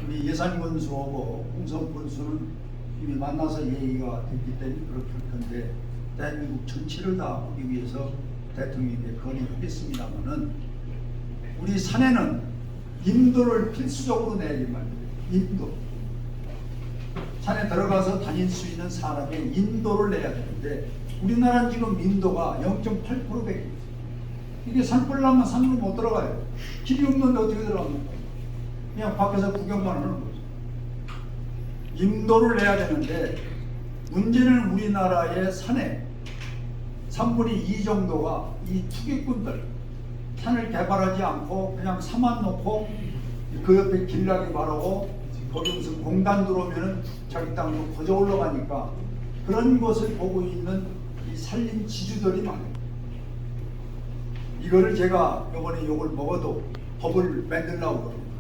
우리 예산 군수하고 홍성 군수는 이미 만나서 얘기가 됐기 때문에 그렇게 할 건데 대한민국 전체를 다 보기 위해서 대통령에게 건의하겠습니다만은 우리 산에는 인도를 필수적으로 내야지 말이에요. 인도. 산에 들어가서 다닐 수 있는 사람의 인도를 내야 되는데 우리나라는 지금 인도가 0.8%밖에 없어요. 이게 산불 나면 산으로 못 들어가요. 길이 없는데 어떻게 들어갑니까? 그냥 밖에서 구경만 하는 거죠. 인도를 내야 되는데 문제는 우리나라의 산에 3분의 2 정도가 이 투기꾼들 산을 개발하지 않고 그냥 사만 놓고 그 옆에 길나기 바르고 거기 무슨 공단 들어오면 자기 땅으로 거저 올라가니까 그런 것을 보고 있는 이 산림 지주들이 많아요. 이거를 제가 이번에 욕을 먹어도 법을 만들려고 그럽니다.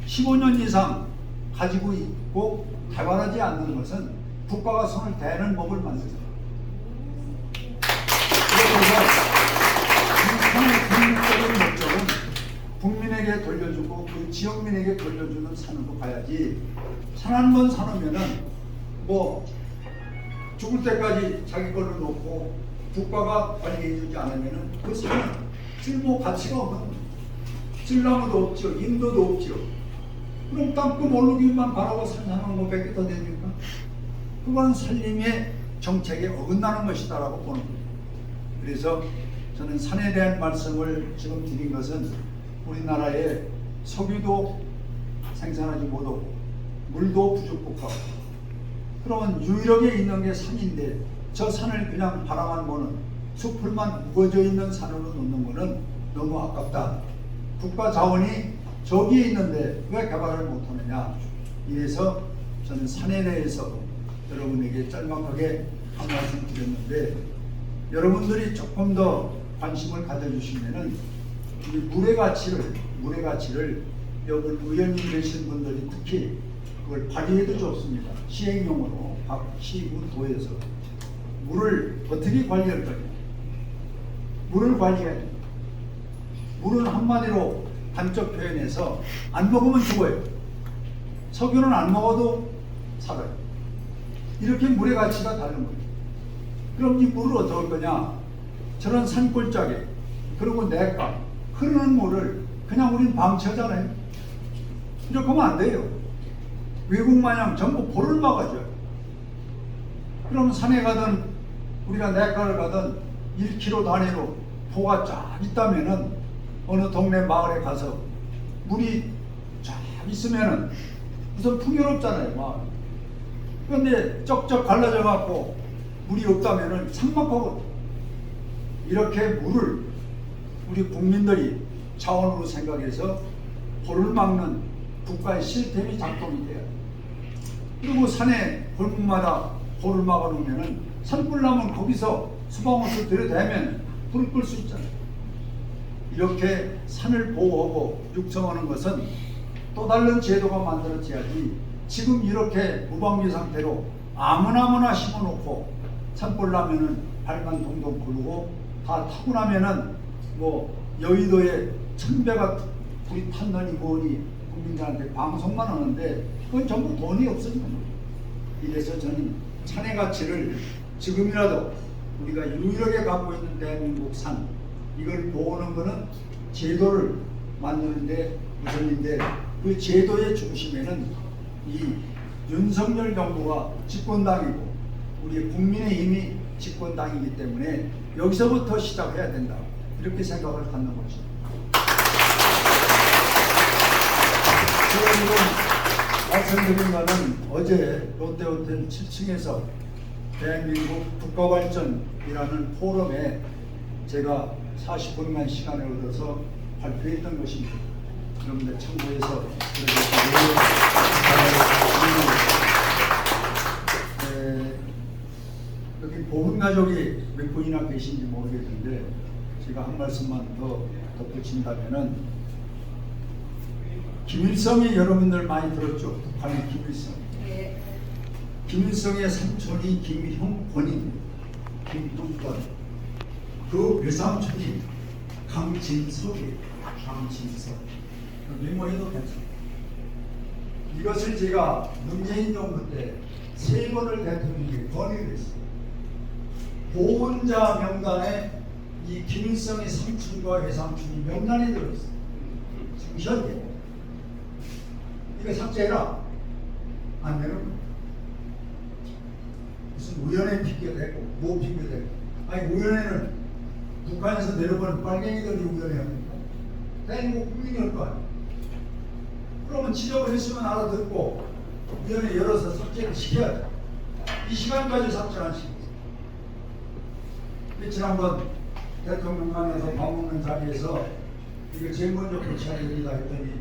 15년 이상 가지고 있고 개발하지 않는 것은 국가가 손을 대는 법을 만들자. 그래서 이 산의 국민적인 목적은 국민에게 돌려주고 그 지역민에게 돌려주는 산으로 가야지 산 한 번 사놓으면은 뭐 죽을 때까지 자기 걸로 놓고 국가가 관리해주지 않으면은 그 산은 쓸모 가치가 없는 거예요. 쓸나무도 없죠. 인도도 없죠. 그럼 땅끝 모르기만 바라고 산사는 거 몇 개 더 됩니까? 그건 산림의 정책에 어긋나는 것이다라고 보는 거예요. 그래서 저는 산에 대한 말씀을 지금 드린 것은 우리나라에 석유도 생산하지 못하고 물도 부족국가고 그러면 유일하게 있는 게 산인데 저 산을 그냥 바라만 보는 숲풀만 우거져 있는 산으로 놓는 거는 너무 아깝다. 국가 자원이 저기에 있는데 왜 개발을 못하느냐. 이래서 저는 산에 대해서 여러분에게 짤막하게 한 말씀 드렸는데 그들이 조금 더 관심을 가져주시면은 이 물의 가치를 여기 의원님 되신 분들이 특히 그걸 발휘해도 좋습니다. 시행용으로 각 시군 도에서 물을 어떻게 관리할 거냐. 물을 관리해야 됩니다. 물은 한마디로 단적 표현해서 안 먹으면 죽어요. 석유는 안 먹어도 살아요. 이렇게 물의 가치가 다른 거예요. 그럼 이 물을 어떻게 할 거냐? 저런 산골짜기 그리고 냇가 흐르는 물을 그냥 우린 방치하잖아요. 이렇게 하면 안 돼요. 외국 마냥 전부 볼을 막아줘요. 그럼 산에 가든 우리가 냇가를 가든 1km 단위로 포가 쫙 있다면은 어느 동네 마을에 가서 물이 쫙 있으면은 우선 풍요롭잖아요. 마을. 그런데 쩍쩍 갈라져 갖고 물이 없다면은 삭막하고 이렇게 물을 우리 국민들이 자원으로 생각해서 볼을 막는 국가의 시스템이 작동이 돼요. 그리고 산에 골목마다 볼을 막아놓으면은 산불 나면 거기서 수방호수 들여대면 불을 끌 수 있잖아요. 이렇게 산을 보호하고 육성하는 것은 또 다른 제도가 만들어져야지 지금 이렇게 무방비 상태로 아무나 심어놓고 산불 나면은 발만 동동 구르고 다 타고 나면은 뭐 여의도에 1000배가 불이 탔느니 뭐니 국민들한테 방송만 하는데 그건 전부 돈이 없으니까. 이래서 저는 산의 가치를 지금이라도 우리가 유일하게 갖고 있는 대한민국 산 이걸 보호하는 것은 제도를 만드는데 우선인데 그 제도의 중심에는 이 윤석열 정부가 집권당이고 우리 국민의힘이 집권당이기 때문에 여기서부터 시작해야 된다 이렇게 생각을 갖는 것입니다. 지금 말씀드린 것은 어제 롯데호텔 7층에서 대한민국 국가발전이라는 포럼에 제가 40분간 시간을 얻어서 발표했던 것입니다. 여러분들 참고해서 여기 보훈가족이 몇 분이나 계신지 모르겠는데 제가 한 말씀만 더 덧붙인다면은 김일성이 여러분들 많이 들었죠? 북한의 김일성. 네. 김일성의 삼촌이 김형권입니다. 김형권. 그 외삼촌이 강진석이에요. 강진석. 메모해도 괜찮아요. 이것을 제가 문재인 정부 때 3번을 대통령에게 건의를 했어요. 보훈자 명단에 이 김일성의 삼촌과 외삼촌이 명단에 들어있어요. 지금 현재. 이거 삭제해라. 안 되는 거예요. 무슨 우연에 핑계대고 뭐 핑계대고. 아니 우연에는 북한에서 내려보는 빨갱이들이 우연히 합니까? 대한민국 국민이 할 거 아니에요. 그러면 지적을 했으면 알아듣고 위원회 열어서 삭제를 시켜야 돼. 이 시간까지 삭제를 안 시켰어요. 지난번 대통령관에서 밥 먹는 자리에서 이거 제일 먼저 고쳐야 됩니다 했더니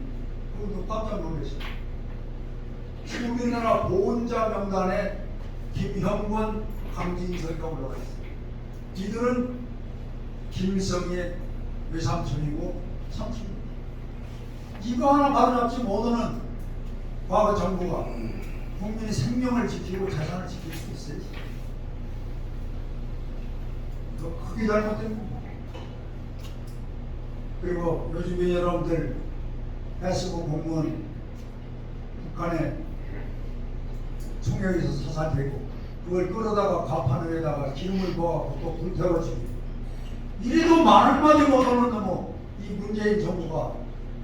그것도 깜짝 놀랐어요. 지금 우리나라 보훈자 명단에 김형권, 강진석이가 올라가 있어요. 이들은 김일성의 외삼촌이고 삼촌입니다. 이거 하나 바로잡지 못하는 과거 정부가 국민의 생명을 지키고 자산을 지킬 수 있어야지. 이거 크게 잘못된 겁니다. 그리고 요즘에 여러분들 패스북 공무원 북한에 총역에서 사살되고 그걸 끌어다가 가판에다가 기름을 부어갖고 또 불태워주고 이래도 말 한마디 못하는 놈, 이 문재인 정부가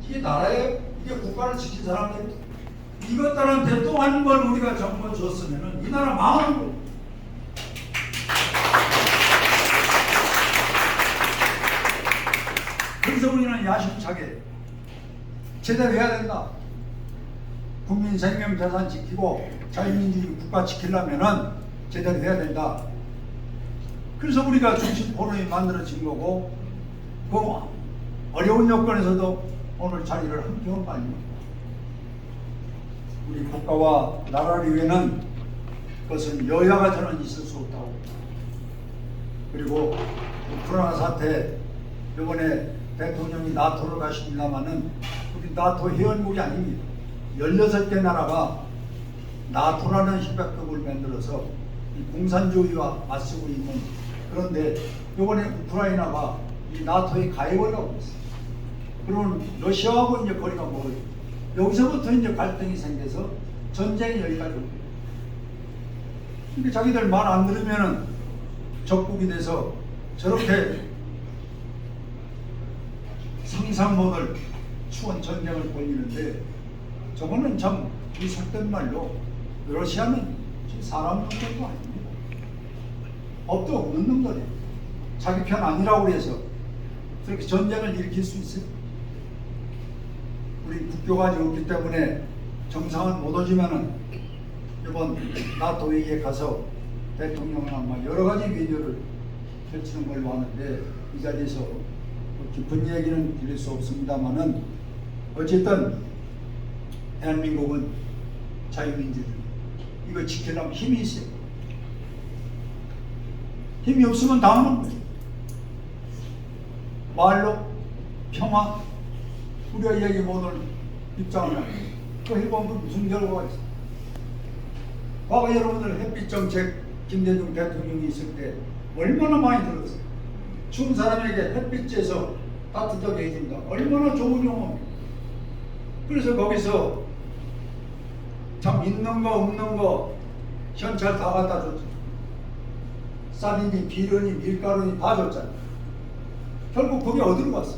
이게 나라에 이게 국가를 지킨 사람들 이것들한테 또 한 번 우리가 정권 줬으면은 이 나라 망하는 거예요. 그래서 우리는 야심차게 제대로 해야 된다. 국민 생명 자산 지키고 자유민주주의 국가 지키려면은 제대로 해야 된다. 그래서 우리가 중심 포럼이 만들어진 거고 그 어려운 여건에서도 오늘 자리를 함께 한 거 아닙니까? 우리 국가와 나라를 위해는 그것은 여야가 저는 있을 수 없다고. 그리고 우크라이나 사태 이번에 대통령이 나토를 가십니다마는 우리 나토 회원국이 아닙니다. 16개 나라가 나토라는 협약국을 만들어서 이 공산주의와 맞서고 있는 그런데 이번에 우크라이나가 이 나토에 가입을 하고 있어요. 그러면 러시아하고 이제 거리가 멀어요. 여기서부터 이제 갈등이 생겨서 전쟁이 여기까지 옵니다. 근데 자기들 말 안 들으면은 적국이 돼서 저렇게 상상 못할 추운 전쟁을 벌이는데 저거는 참 이 속된 말로 러시아는 사람 놈들도 아닙니다. 법도 없는 놈들이에요. 자기 편 아니라고 해서 그렇게 전쟁을 일으킬 수 있어요. 우리 국교가 없기 때문에 정상은 못 오지만은 이번 나토 회의에 가서 대통령은 아마 여러 가지 외교를 펼치는 걸로 아는데 이 자리에서 뭐 깊은 얘기는 드릴 수 없습니다만은 어쨌든 대한민국은 자유민주주의 이거 지키려면 힘이 있어요. 힘이 없으면 당하는 거예요. 말로 평화 우리가 얘기 오늘 입장을 하고 그 해보면 무슨 결과가 있어요. 과거 여러분들 햇빛 정책 김대중 대통령이 있을 때 얼마나 많이 들었어요. 추운 사람에게 햇빛에서 따뜻하게 해준다. 얼마나 좋은 용어입니다. 그래서 거기서 참 있는 거 없는 거 현찰 다 갖다 줬죠. 쌀이니 비료니 밀가루니 다 줬잖아요. 결국 거기 어디로 갔어?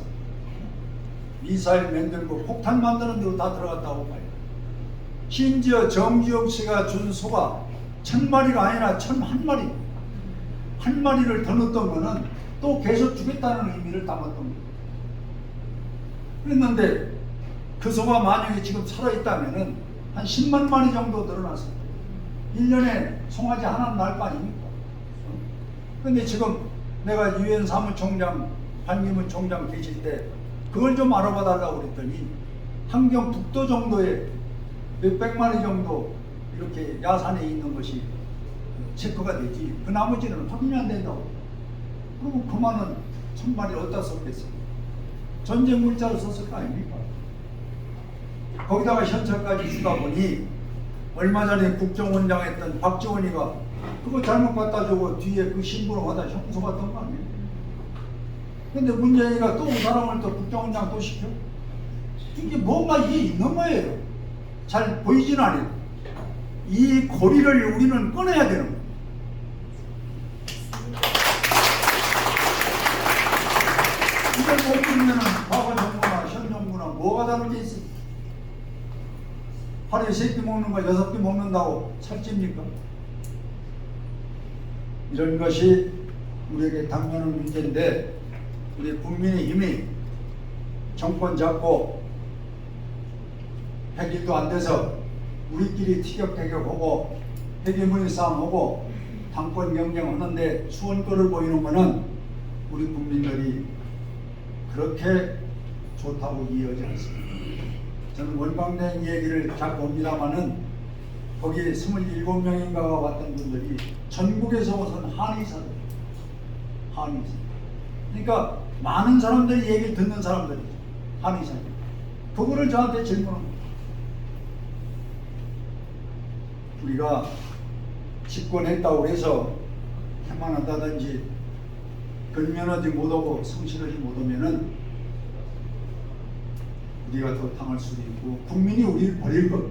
미사일 만들고 폭탄 만드는 데로 다 들어갔다고 봐요. 심지어 정주영 씨가 준 소가 1000마리가 아니라 1001마리. 한 마리를 더 넣었던 거는 또 계속 주겠다는 의미를 담았던 거예요. 그랬는데 그 소가 만약에 지금 살아있다면 한 10만 마리 정도 늘어났어요. 1년에 송아지 하나 날 거 아닙니까? 근데 지금 내가 유엔 사무총장 반기문 총장 계실 때 그걸 좀 알아봐 달라고 그랬더니 한경 북도 정도에 몇백 마리 정도 이렇게 야산에 있는 것이 체크가 되지 그 나머지는 확인이 안 된다고. 그러면 그만은 1000마리 어디다 썼겠어요? 전쟁 물자로 썼을 거 아닙니까? 거기다가 현찰까지 주다 보니 얼마 전에 국정원장 했던 박지원이가 그거 잘못 갖다 주고 뒤에 그 신부로 하다 형소받던 거 아니에요? 근데 문재인이가 또 그 사람을 또 국정원장 또 시켜? 이게 뭔가 이게 있는 거예요. 잘 보이지는 않아요. 이 고리를 우리는 꺼내야 되는 거예요. 이걸 못 끊으면 과거 정부나 현 정부나 뭐가 다른 게 있어요? 하루에 3끼 먹는 거 6끼 먹는다고 살찝니까? 이런 것이 우리에게 당면한 문제인데 우리 국민의힘이 정권 잡고 100일도 안 돼서 우리끼리 티격태격하고 hegemo니 싸움하고 당권 경쟁하는데 수원권을 보이는 것은 우리 국민들이 그렇게 좋다고 이해하지 않습니다. 저는 원광대행 얘기를 잘 봅니다만은 거기 27명인가가 왔던 분들이 전국에서 오선 한의사들. 그러니까 많은 사람들이 얘기를 듣는 사람들이죠. 한의사들. 그거를 저한테 질문합니다. 우리가 집권했다고 해서 해만하다든지 근면하지 못하고 성실하지 못하면은 우리가 더 당할 수도 있고 국민이 우리를 버릴 것.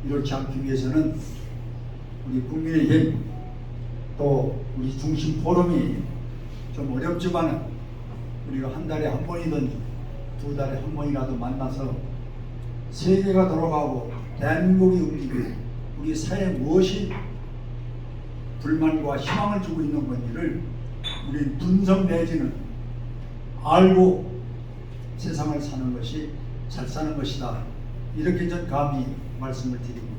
이렇지 않기 위해서는 우리 국민의힘 또 우리 중심 포럼이 좀 어렵지만 우리가 한 달에 한 번이든 2달에 한 번이라도 만나서 세계가 돌아가고 대한민국이 움직이고 우리 사회에 무엇이 불만과 희망을 주고 있는 건지를 우리 분석 내지는 알고 세상을 사는 것이 잘 사는 것이다. 이렇게 전 감히 말씀을 드립니다.